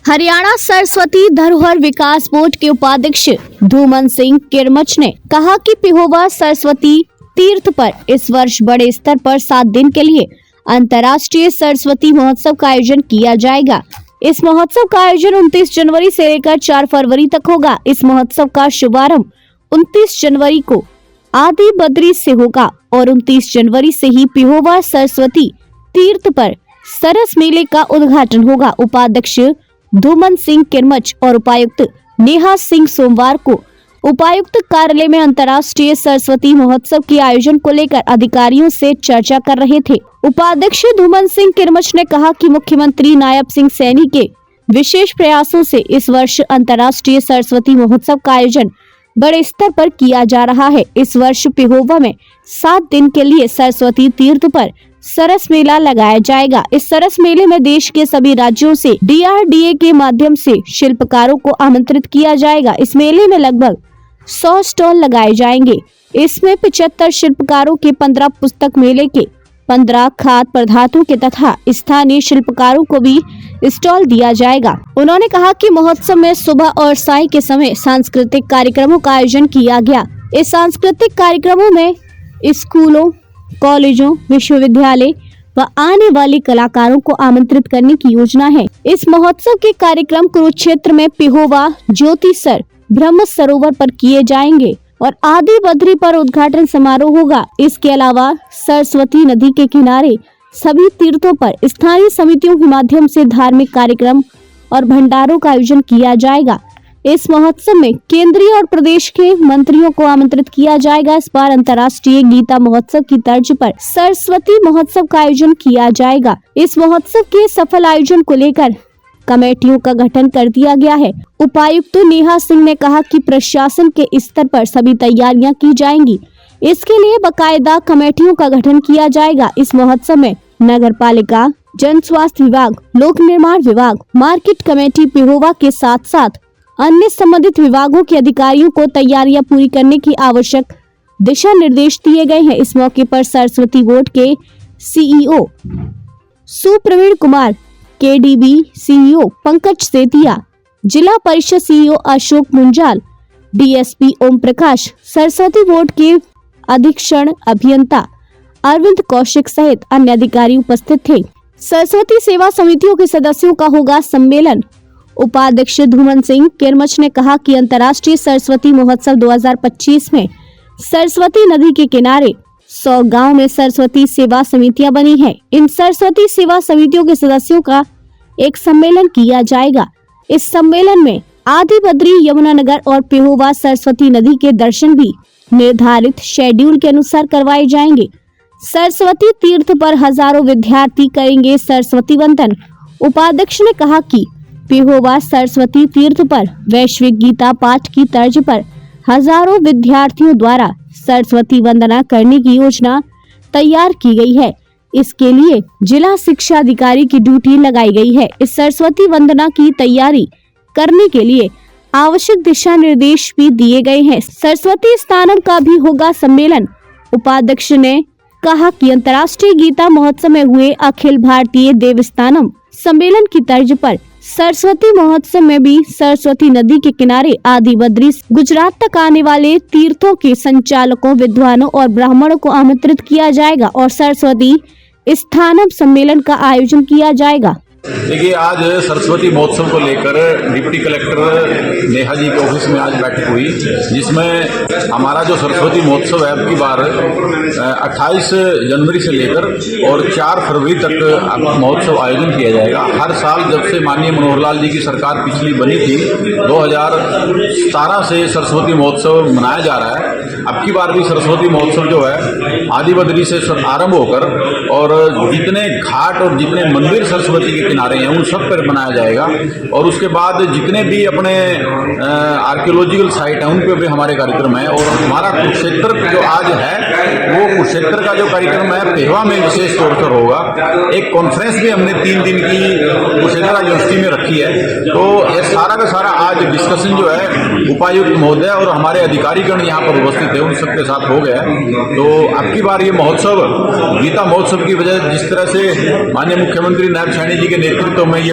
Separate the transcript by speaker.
Speaker 1: हरियाणा सरस्वती धरोहर विकास बोर्ड के उपाध्यक्ष धूमन सिंह किरमच ने कहा कि पिहोवा सरस्वती तीर्थ पर इस वर्ष बड़े स्तर पर 7 दिन के लिए अंतर्राष्ट्रीय सरस्वती महोत्सव का आयोजन किया जाएगा। इस महोत्सव का आयोजन 29 जनवरी से लेकर 4 फरवरी तक होगा। इस महोत्सव का शुभारंभ 29 जनवरी को आदि बद्री से होगा और 29 जनवरी से ही पिहोवा सरस्वती तीर्थ पर सरस मेले का उद्घाटन होगा। उपाध्यक्ष धूमन सिंह किरमच और उपायुक्त नेहा सिंह सोमवार को उपायुक्त कार्यालय में अंतर्राष्ट्रीय सरस्वती महोत्सव के आयोजन को लेकर अधिकारियों से चर्चा कर रहे थे। उपाध्यक्ष धूमन सिंह किरमच ने कहा कि मुख्यमंत्री नायब सिंह सैनी के विशेष प्रयासों से इस वर्ष अंतर्राष्ट्रीय सरस्वती महोत्सव का आयोजन बड़े स्तर पर किया जा रहा है। इस वर्ष पिहोवा में 7 दिन के लिए सरस्वती तीर्थ पर सरस मेला लगाया जाएगा। इस सरस मेले में देश के सभी राज्यों से DRDA के माध्यम से शिल्पकारों को आमंत्रित किया जाएगा। इस मेले में लगभग 100 स्टॉल लगाए जाएंगे। इसमें 75 शिल्पकारों के 15 पुस्तक मेले के 15 खाद्य पदार्थों के तथा स्थानीय शिल्पकारों को भी स्टॉल दिया जाएगा। उन्होंने कहा कि महोत्सव में सुबह और साय के समय सांस्कृतिक कार्यक्रमों का आयोजन किया गया। इस सांस्कृतिक कार्यक्रमों में स्कूलों, कॉलेजों, विश्वविद्यालय व आने वाले कलाकारों को आमंत्रित करने की योजना है। इस महोत्सव के कार्यक्रम कुरुक्षेत्र में पिहोवा ज्योतिसर ब्रह्म सरोवर पर किए जाएंगे और आदि बद्री पर उद्घाटन समारोह होगा। इसके अलावा सरस्वती नदी के किनारे सभी तीर्थों पर स्थानीय समितियों के माध्यम से धार्मिक कार्यक्रम और भंडारों का आयोजन किया जाएगा। इस महोत्सव में केंद्रीय और प्रदेश के मंत्रियों को आमंत्रित किया जाएगा। इस बार अंतर्राष्ट्रीय गीता महोत्सव की तर्ज पर सरस्वती महोत्सव का आयोजन किया जाएगा। इस महोत्सव के सफल आयोजन को लेकर कमेटियों का गठन कर दिया गया है। उपायुक्त नेहा सिंह ने कहा कि प्रशासन के स्तर पर सभी तैयारियां की जाएंगी। इसके लिए बाकायदा कमेटियों का गठन किया जाएगा। इस महोत्सव में नगर पालिका, जन स्वास्थ्य विभाग, लोक निर्माण विभाग, मार्केट कमेटी पिहोवा के साथ साथ अन्य संबंधित विभागों के अधिकारियों को तैयारियां पूरी करने की आवश्यक दिशा निर्देश दिए गए हैं। इस मौके पर सरस्वती बोर्ड के CEO Supravin Kumar, KDB CEO Pankaj Setia, जिला परिषद CEO Ashok Munjal, DSP Om Prakash, Saraswati board के अधीक्षण अभियंता अरविंद कौशिक सहित अन्य अधिकारी उपस्थित थे। सरस्वती सेवा समितियों के सदस्यों का होगा सम्मेलन। उपाध्यक्ष धूमन सिंह किरमच ने कहा कि अंतर्राष्ट्रीय सरस्वती महोत्सव 2025 में सरस्वती नदी के किनारे 100 गांव में सरस्वती सेवा समितियां बनी हैं। इन सरस्वती सेवा समितियों के सदस्यों का एक सम्मेलन किया जाएगा। इस सम्मेलन में आदि बद्री, यमुनानगर और पिहोवा सरस्वती नदी के दर्शन भी निर्धारित शेड्यूल के अनुसार करवाए जाएंगे। सरस्वती तीर्थ पर हजारों विद्यार्थी करेंगे सरस्वती वंदन। उपाध्यक्ष ने कहा कि पिहोवा सरस्वती तीर्थ पर वैश्विक गीता पाठ की तर्ज पर हजारों विद्यार्थियों द्वारा सरस्वती वंदना करने की योजना तैयार की गई है। इसके लिए जिला शिक्षा अधिकारी की ड्यूटी लगाई गई है। इस सरस्वती वंदना की तैयारी करने के लिए आवश्यक दिशा निर्देश भी दिए गए हैं। सरस्वती स्थानम का भी होगा सम्मेलन। उपाध्यक्ष ने कहा कि अंतर्राष्ट्रीय गीता महोत्सव में हुए अखिल भारतीय देवस्थानम सम्मेलन की तर्ज पर सरस्वती महोत्सव में भी सरस्वती नदी के किनारे आदि बद्री गुजरात तक आने वाले तीर्थों के संचालकों, विद्वानों और ब्राह्मणों को आमंत्रित किया जाएगा और सरस्वती स्थानम सम्मेलन का आयोजन किया जाएगा।
Speaker 2: देखिए, आज सरस्वती महोत्सव को लेकर डिप्टी कलेक्टर नेहा जी के ऑफिस में आज बैठक हुई, जिसमें हमारा जो सरस्वती महोत्सव है अब की बार 28 जनवरी से लेकर और 4 फरवरी तक महोत्सव आयोजन किया जाएगा। हर साल जब से माननीय मनोहर लाल जी की सरकार पिछली बनी थी 2017 से सरस्वती महोत्सव मनाया जा रहा है। अब की बार भी सरस्वती महोत्सव जो है आदि बद्री से आरंभ होकर और जितने घाट और जितने मंदिर सरस्वती के किनारे हैं उन सब पर बनाया जाएगा और उसके बाद जितने भी अपने आर्कियोलॉजिकल साइट हैं उन पे भी हमारे कार्यक्रम है। और हमारा कुरुक्षेत्र जो आज है वो कुरुक्षेत्र का जो कार्यक्रम है पिहोवा में विशेष तौर पर होगा। एक कॉन्फ्रेंस भी हमने 3 दिन की कुरुक्षेत्र यूनिवर्सिटी में रखी है। तो ये सारा का सारा आज डिस्कशन जो है उपायुक्त महोदय और हमारे अधिकारीगण यहाँ पर उपस्थित है उन सबके साथ हो गया है। तो अब की बार ये महोत्सव गीता महोत्सव की वजह जिस तरह से माननीय मुख्यमंत्री नायब सैनी जी के नेतृत्व में ये